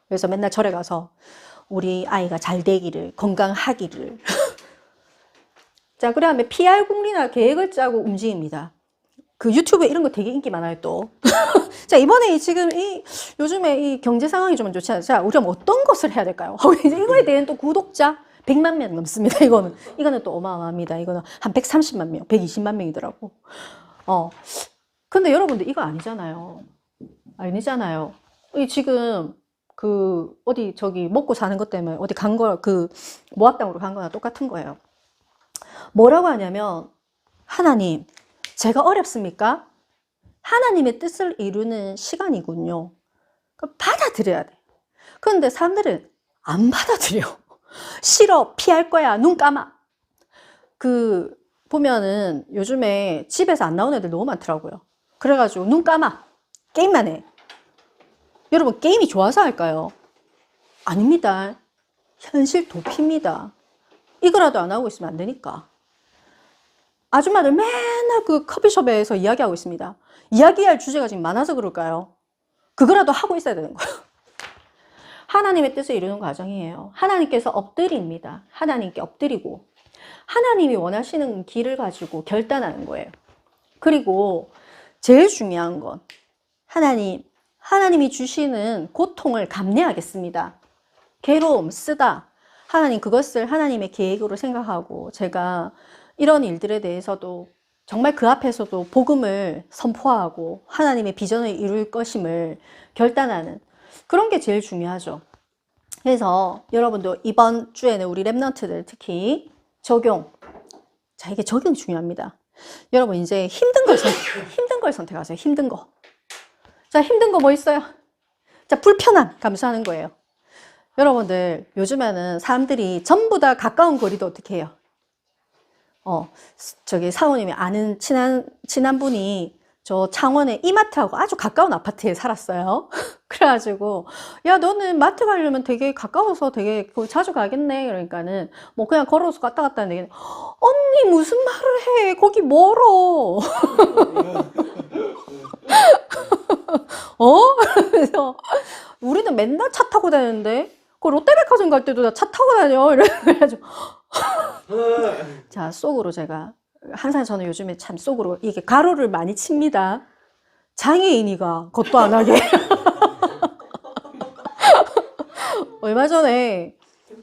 그래서 맨날 절에 가서 우리 아이가 잘 되기를, 건강하기를. 자, 그 다음에 PR 국리나 계획을 짜고 움직입니다. 그 유튜브에 이런 거 되게 인기 많아요, 또. 자, 이번에 지금 요즘에 이 경제 상황이 좀 좋지 않아요? 자, 우리가 어떤 것을 해야 될까요? 이제 이거에 대한 또 구독자 100만 명 넘습니다, 이거는 또 어마어마합니다. 이거는 한 130만 명, 120만 명이더라고. 근데 여러분들 이거 아니잖아요. 아니잖아요. 지금 어디 먹고 사는 것 때문에 어디 간 거, 모학당으로 간 거나 똑같은 거예요. 뭐라고 하냐면, 하나님, 제가 어렵습니까? 하나님의 뜻을 이루는 시간이군요. 받아들여야 돼. 그런데 사람들은 안 받아들여. 싫어, 피할 거야, 눈 감아. 보면은 요즘에 집에서 안 나오는 애들 너무 많더라고요. 그래가지고 눈 감아. 게임만 해. 여러분, 게임이 좋아서 할까요? 아닙니다. 현실 도피입니다. 이거라도 안 하고 있으면 안 되니까. 아줌마들 맨날 그 커피숍에서 이야기하고 있습니다. 이야기할 주제가 지금 많아서 그럴까요? 그거라도 하고 있어야 되는 거예요. 하나님의 뜻을 이루는 과정이에요. 하나님께서 엎드립니다. 하나님께 엎드리고 하나님이 원하시는 길을 가지고 결단하는 거예요. 그리고 제일 중요한 건 하나님이 주시는 고통을 감내하겠습니다. 괴로움, 쓰다. 하나님 그것을 하나님의 계획으로 생각하고 제가 이런 일들에 대해서도 정말 그 앞에서도 복음을 선포하고 하나님의 비전을 이룰 것임을 결단하는 그런 게 제일 중요하죠. 그래서 여러분도 이번 주에는 우리 랩넌트들 특히 적용. 자, 이게 적용이 중요합니다. 여러분 이제 힘든 걸 선택하세요. 힘든 거. 자, 힘든 거 뭐 있어요? 자, 불편함 감수하는 거예요. 여러분들 요즘에는 사람들이 전부 다 가까운 거리도 어떻게 해요? 사모님이 아는 친한 분이 저 창원에 이마트하고 아주 가까운 아파트에 살았어요. 그래가지고 야, 너는 마트 가려면 되게 가까워서 되게 자주 가겠네. 그러니까는 뭐 그냥 걸어서 갔다 갔다 하는데 언니 무슨 말을 해? 거기 멀어. 그래서 우리는 맨날 차 타고 다니는데 그 롯데백화점 갈 때도 차 타고 다녀. 이래가지고 자, 속으로 제가 항상 저는 요즘에 참 속으로 이게 가로를 많이 칩니다. 장애인이가 그것도 안 하게. 얼마 전에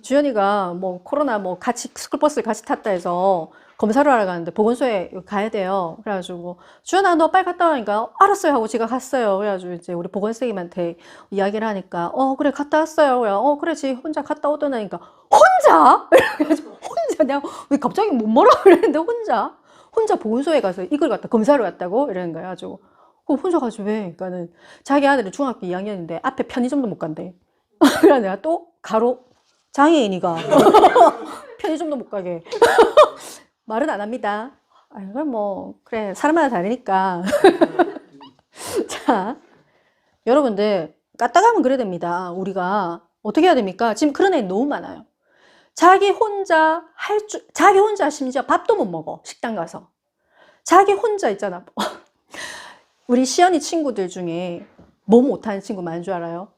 주연이가 뭐 코로나 뭐 같이 스쿨버스를 같이 탔다 해서 검사를 하러 가는데 보건소에 가야 돼요. 그래가지고 주연아 너 빨리 갔다 와니까 알았어요 하고 제가 갔어요. 그래가지고 이제 우리 보건선생님한테 이야기를 하니까 그래 갔다 왔어요. 그래 그래 지 혼자 갔다 오더라니까 혼자? 그래가지고 혼자 내가 왜 갑자기 못 뭐라 그랬는데 혼자 보건소에 가서 이걸 갖다 검사를 갔다고 이러는 거야. 가지고 혼자 가지 왜? 그러니까는 자기 아들이 중학교 2학년인데 앞에 편의점도 못 간대. 그래 내가 또 가로 장애인이가 편의점도 못 가게 말은 안 합니다. 그럼 뭐 그래 사람마다 다르니까. 자, 여러분들 까딱하면 그래야 됩니다. 우리가 어떻게 해야 됩니까? 지금 그런 애 너무 많아요. 자기 혼자 자기 혼자 심지어 밥도 못 먹어. 식당 가서 자기 혼자 있잖아. 우리 시연이 친구들 중에 뭐 못하는 친구 많은 줄 알아요?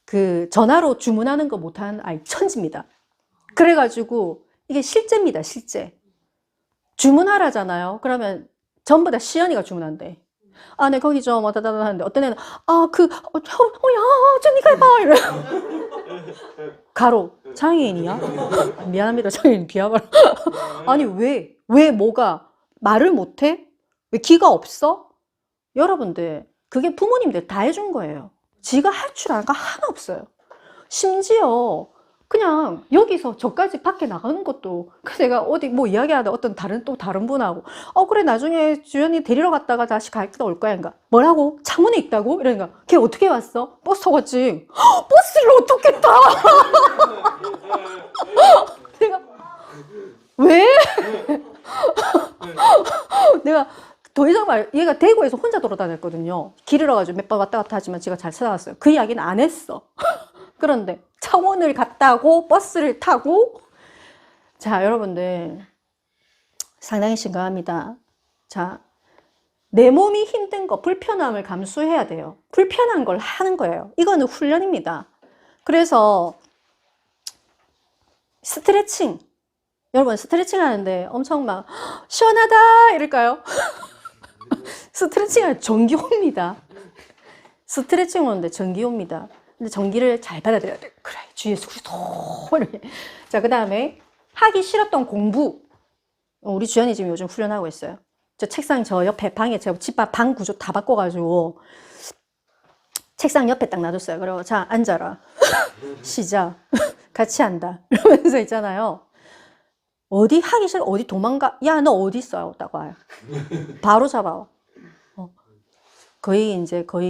그 전화로 주문하는 거 못하는 아이 천지입니다. 그래가지고 이게 실제입니다. 실제 주문하라잖아요. 그러면 전부 다 시연이가 주문한대. 네 거기 좀 다다다 하는데 어떤 애는 야 언니가 해봐 이래. 가로 장애인이야? 미안합니다. 장애인 비하가라. 아니 왜 뭐가 말을 못해? 왜 기가 없어? 여러분들 그게 부모님들 다 해준 거예요. 지가 할 줄 아는 거 하나 없어요. 심지어 그냥 여기서 저까지 밖에 나가는 것도 내가 어디 뭐 이야기하다 어떤 다른 분하고 그래 나중에 주연이 데리러 갔다가 다시 갔다 올 거야. 그러니까 뭐라고? 창문에 있다고? 이러니까 걔 어떻게 왔어? 버스 타고 왔지. 버스를 어떻게 타? 내가 왜? 내가 더 이상 얘가 대구에서 혼자 돌아다녔거든요. 길 잃어가지고 몇 번 왔다 갔다 하지만 제가 잘 찾아왔어요. 그 이야기는 안 했어. 그런데 창원을 갔다고 버스를 타고 자 여러분들 상당히 심각합니다. 자, 내 몸이 힘든 거 불편함을 감수해야 돼요. 불편한 걸 하는 거예요. 이거는 훈련입니다. 그래서 스트레칭 여러분 스트레칭 하는데 엄청 막 시원하다 이럴까요? 스트레칭은 전기호입니다. 스트레칭 오는데 전기호입니다. 근데 전기를 잘 받아들여야 돼. 그래 주위에서 이렇게. 자, 그 다음에 하기 싫었던 공부. 우리 주연이 지금 요즘 훈련하고 있어요. 저 책상 저 옆에 방에 제가 집밥 방 구조 다 바꿔가지고 책상 옆에 딱 놔뒀어요. 그리고 자 앉아라. 시작. 같이 한다. 이러면서 있잖아요. 어디 하기 싫어? 어디 도망가? 야, 너 어디 있어요? 딱 와요. 바로 잡아와. 거의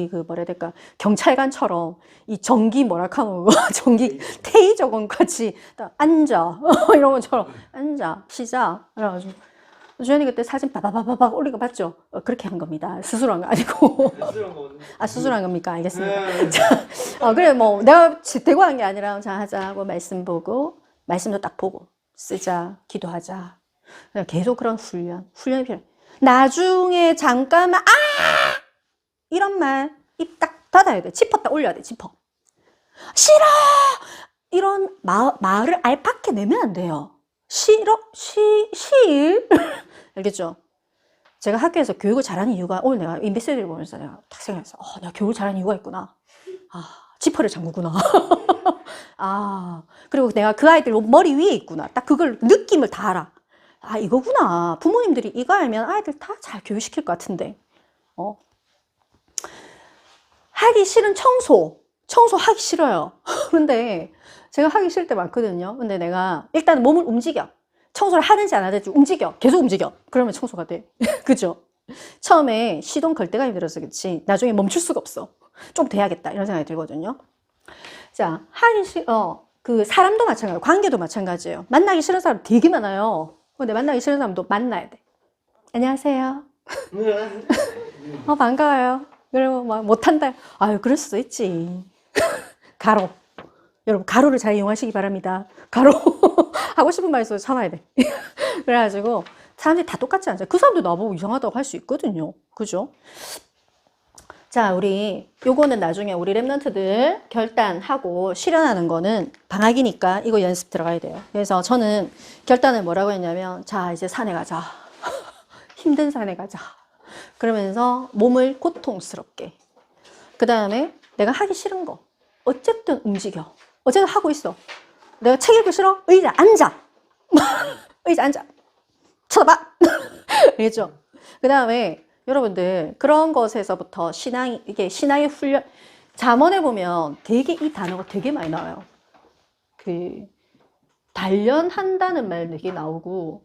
그 뭐라 해야 될까? 경찰관처럼 이 전기 뭐랄까노 전기 테이저건 같이 딱 앉아. 이런 것처럼 앉아. 시작. 그래가지고 주연이 그때 사진 바바바바바 올린 거 봤죠? 그렇게 한 겁니다. 스스로 한 거 아니고. 스스로 한 겁니까? 알겠습니다. 자, 그래 뭐 내가 대고 한 게 아니라 자 하자 하고 말씀 보고 말씀도 딱 보고 쓰자, 기도하자. 계속 그런 훈련이 필요해. 나중에 잠깐만 이런 말 입 딱 닫아야 돼. 지퍼 딱 올려야 돼. 지퍼. 싫어! 이런 말을 알밖에 내면 안 돼요. 싫어? 알겠죠? 제가 학교에서 교육을 잘하는 이유가 오늘 내가 이 메시지를 보면서 내가 딱 생각했어. 내가 교육을 잘하는 이유가 있구나. 지퍼를 잠그구나. 그리고 내가 그 아이들 머리 위에 있구나. 딱 그걸 느낌을 다 알아. 이거구나. 부모님들이 이거 알면 아이들 다 잘 교육시킬 것 같은데. 하기 싫은 청소 하기 싫어요. 근데 제가 하기 싫을 때 많거든요. 근데 내가 일단 몸을 움직여. 청소를 하는지 안 하는지 움직여. 계속 움직여. 그러면 청소가 돼. 그죠? 처음에 시동 걸 때가 힘들어서 그렇지 나중에 멈출 수가 없어. 좀 돼야겠다 이런 생각이 들거든요. 자, 그 사람도 마찬가지예요. 관계도 마찬가지예요. 만나기 싫은 사람 되게 많아요. 근데 만나기 싫은 사람도 만나야 돼. 안녕하세요. 반가워요. 그리고 막 못한다. 그럴 수도 있지. 가로. 여러분 가로를 잘 이용하시기 바랍니다. 가로. 하고 싶은 말 있어도 참아야 돼. 그래가지고 사람들이 다 똑같지 않죠. 그 사람도 나보고 이상하다고 할 수 있거든요. 그죠? 자, 요거는 나중에 우리 랩런트들 결단하고 실현하는 거는 방학이니까 이거 연습 들어가야 돼요. 그래서 저는 결단을 뭐라고 했냐면 자, 이제 산에 가자. 힘든 산에 가자. 그러면서 몸을 고통스럽게. 그 다음에 내가 하기 싫은 거. 어쨌든 움직여. 어쨌든 하고 있어. 내가 책 읽기 싫어? 의자 앉아. 의자 앉아. 쳐다봐. 알겠죠? 그 다음에 여러분들 그런 것에서부터 이게 신앙의 훈련, 잠언에 보면 되게 이 단어가 되게 많이 나와요. 그 단련한다는 말 되게 나오고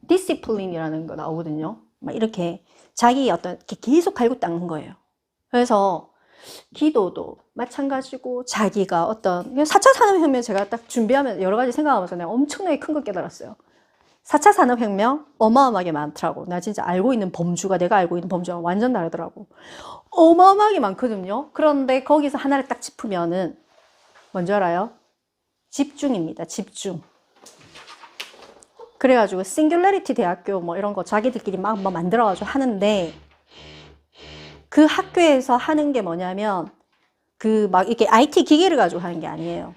디시플린이라는 거 나오거든요. 막 이렇게 자기 어떤 계속 갈고 닦는 거예요. 그래서 기도도 마찬가지고 자기가 어떤 4차 산업혁명 제가 딱 준비하면 여러 가지 생각하면서 내가 엄청나게 큰 거 깨달았어요. 4차 산업혁명 어마어마하게 많더라고. 나 진짜 알고 있는 범주가 내가 알고 있는 범주가 완전 다르더라고. 어마어마하게 많거든요. 그런데 거기서 하나를 딱 짚으면은 뭔지 알아요? 집중입니다. 집중. 그래가지고 싱귤러리티 대학교 뭐 이런 거 자기들끼리 막 뭐 만들어가지고 하는데 그 학교에서 하는 게 뭐냐면 그 막 이렇게 IT 기계를 가지고 하는 게 아니에요.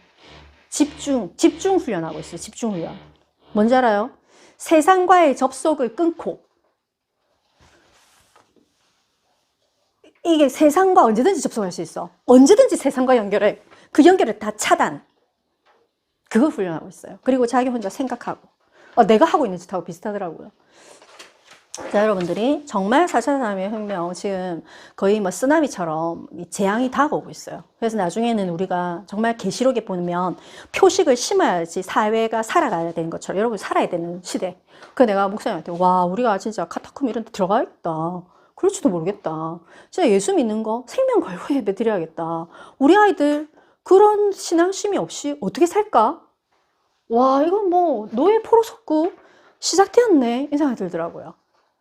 집중 훈련하고 있어요. 집중 훈련. 뭔지 알아요? 세상과의 접속을 끊고 이게 세상과 언제든지 접속할 수 있어. 언제든지 세상과 연결해. 그 연결을 다 차단. 그거 훈련하고 있어요. 그리고 자기 혼자 생각하고 내가 하고 있는 짓하고 비슷하더라고요. 자, 여러분들이 정말 4차 산업혁명 지금 거의 뭐 쓰나미처럼 재앙이 다가오고 있어요. 그래서 나중에는 우리가 정말 계시록에 보면 표식을 심어야지 사회가 살아가야 되는 것처럼 여러분 살아야 되는 시대. 그래서 내가 목사님한테 와 우리가 진짜 카타콤 이런 데 들어가야겠다. 그럴지도 모르겠다. 진짜 예수 믿는 거 생명 걸고 예배 드려야겠다. 우리 아이들 그런 신앙심이 없이 어떻게 살까? 와 이건 뭐 노예 포로 속고 시작되었네 이 생각이 들더라고요.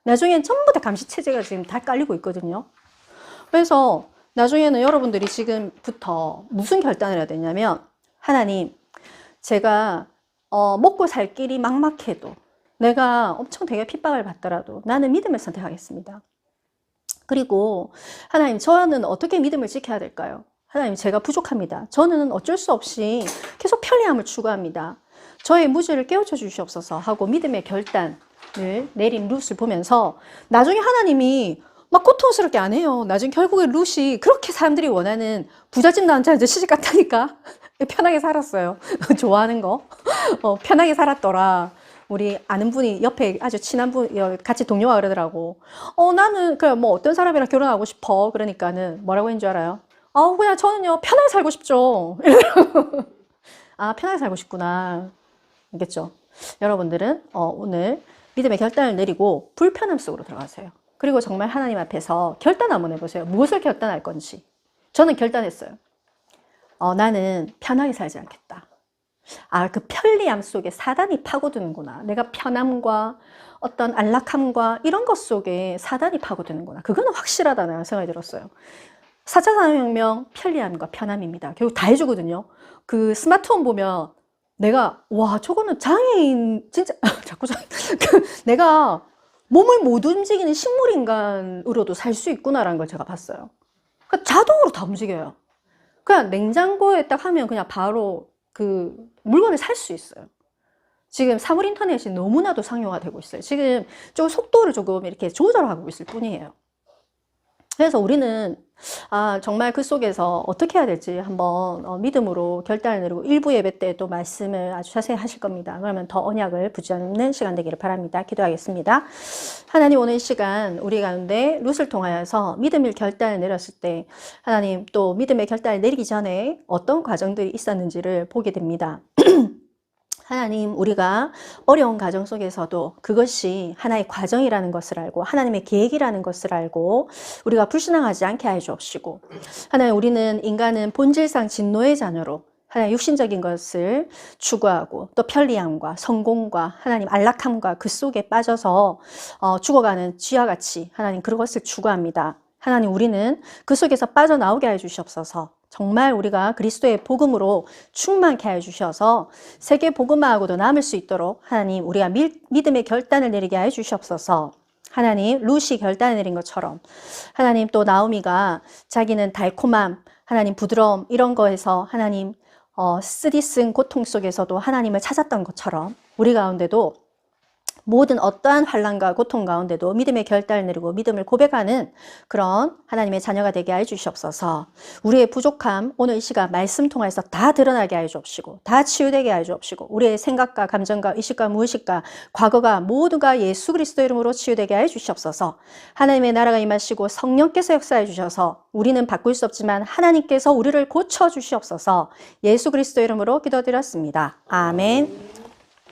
나중엔 전부 다 감시체제가 지금 다 깔리고 있거든요. 그래서 나중에는 여러분들이 지금부터 무슨 결단을 해야 되냐면 하나님 제가 먹고 살 길이 막막해도 내가 엄청 되게 핍박을 받더라도 나는 믿음을 선택하겠습니다. 그리고 하나님 저는 어떻게 믿음을 지켜야 될까요? 하나님 제가 부족합니다. 저는 어쩔 수 없이 계속 편리함을 추구합니다. 저의 무지를 깨우쳐 주시옵소서 하고 믿음의 결단을 내린 룻을 보면서 나중에 하나님이 막 고통스럽게 안 해요. 나중에 결국에 룻이 그렇게 사람들이 원하는 부잣집 남자 시집 갔다니까. 편하게 살았어요. 좋아하는 거. 편하게 살았더라. 우리 아는 분이 옆에 아주 친한 분 같이 동료가 그러더라고. 나는 그냥 뭐 어떤 사람이랑 결혼하고 싶어. 그러니까는 뭐라고 했는 줄 알아요? 그냥 저는요 편하게 살고 싶죠. 아 편하게 살고 싶구나. 알겠죠? 여러분들은 오늘 믿음의 결단을 내리고 불편함 속으로 들어가세요. 그리고 정말 하나님 앞에서 결단 한번 해보세요. 무엇을 결단할 건지. 저는 결단했어요. 나는 편하게 살지 않겠다. 그 편리함 속에 사단이 파고드는구나. 내가 편함과 어떤 안락함과 이런 것 속에 사단이 파고드는구나. 그거는 확실하다는 생각이 들었어요. 4차 산업혁명 편리함과 편함입니다. 결국 다 해주거든요. 그 스마트폰 보면 내가 와 저거는 장애인 진짜 자꾸 내가 몸을 못 움직이는 식물인간으로도 살 수 있구나라는 걸 제가 봤어요. 그러니까 자동으로 다 움직여요. 그냥 냉장고에 딱 하면 그냥 바로 그 물건을 살 수 있어요. 지금 사물 인터넷이 너무나도 상용화되고 있어요. 지금 좀 속도를 조금 이렇게 조절하고 있을 뿐이에요. 그래서 우리는 정말 그 속에서 어떻게 해야 될지 한번 믿음으로 결단을 내리고 일부 예배 때 또 말씀을 아주 자세히 하실 겁니다. 그러면 더 언약을 붙잡는 시간 되기를 바랍니다. 기도하겠습니다. 하나님 오늘 시간 우리 가운데 룻을 통하여서 믿음의 결단을 내렸을 때 하나님 또 믿음의 결단을 내리기 전에 어떤 과정들이 있었는지를 보게 됩니다. 하나님 우리가 어려운 과정 속에서도 그것이 하나의 과정이라는 것을 알고 하나님의 계획이라는 것을 알고 우리가 불신앙하지 않게 하여 주옵시고 하나님 우리는 인간은 본질상 진노의 자녀로 하나님 육신적인 것을 추구하고 또 편리함과 성공과 하나님 안락함과 그 속에 빠져서 죽어가는 쥐와 같이 하나님 그것을 추구합니다. 하나님 우리는 그 속에서 빠져나오게 하여 주시옵소서. 정말 우리가 그리스도의 복음으로 충만케 하여 주셔서 세계 복음화하고도 남을 수 있도록 하나님 우리가 믿음의 결단을 내리게 하여 주시옵소서. 하나님 룻이 결단을 내린 것처럼 하나님 또 나오미가 자기는 달콤함 하나님 부드러움 이런 거에서 하나님 쓰디쓴 고통 속에서도 하나님을 찾았던 것처럼 우리 가운데도 모든 어떠한 환난과 고통 가운데도 믿음의 결단을 내리고 믿음을 고백하는 그런 하나님의 자녀가 되게 해 주시옵소서. 우리의 부족함 오늘 이 시간 말씀 통해서 다 드러나게 해 주옵시고 다 치유되게 해 주옵시고 우리의 생각과 감정과 의식과 무의식과 과거가 모두가 예수 그리스도 이름으로 치유되게 해 주시옵소서. 하나님의 나라가 임하시고 성령께서 역사해 주셔서 우리는 바꿀 수 없지만 하나님께서 우리를 고쳐 주시옵소서. 예수 그리스도 이름으로 기도드렸습니다. 아멘.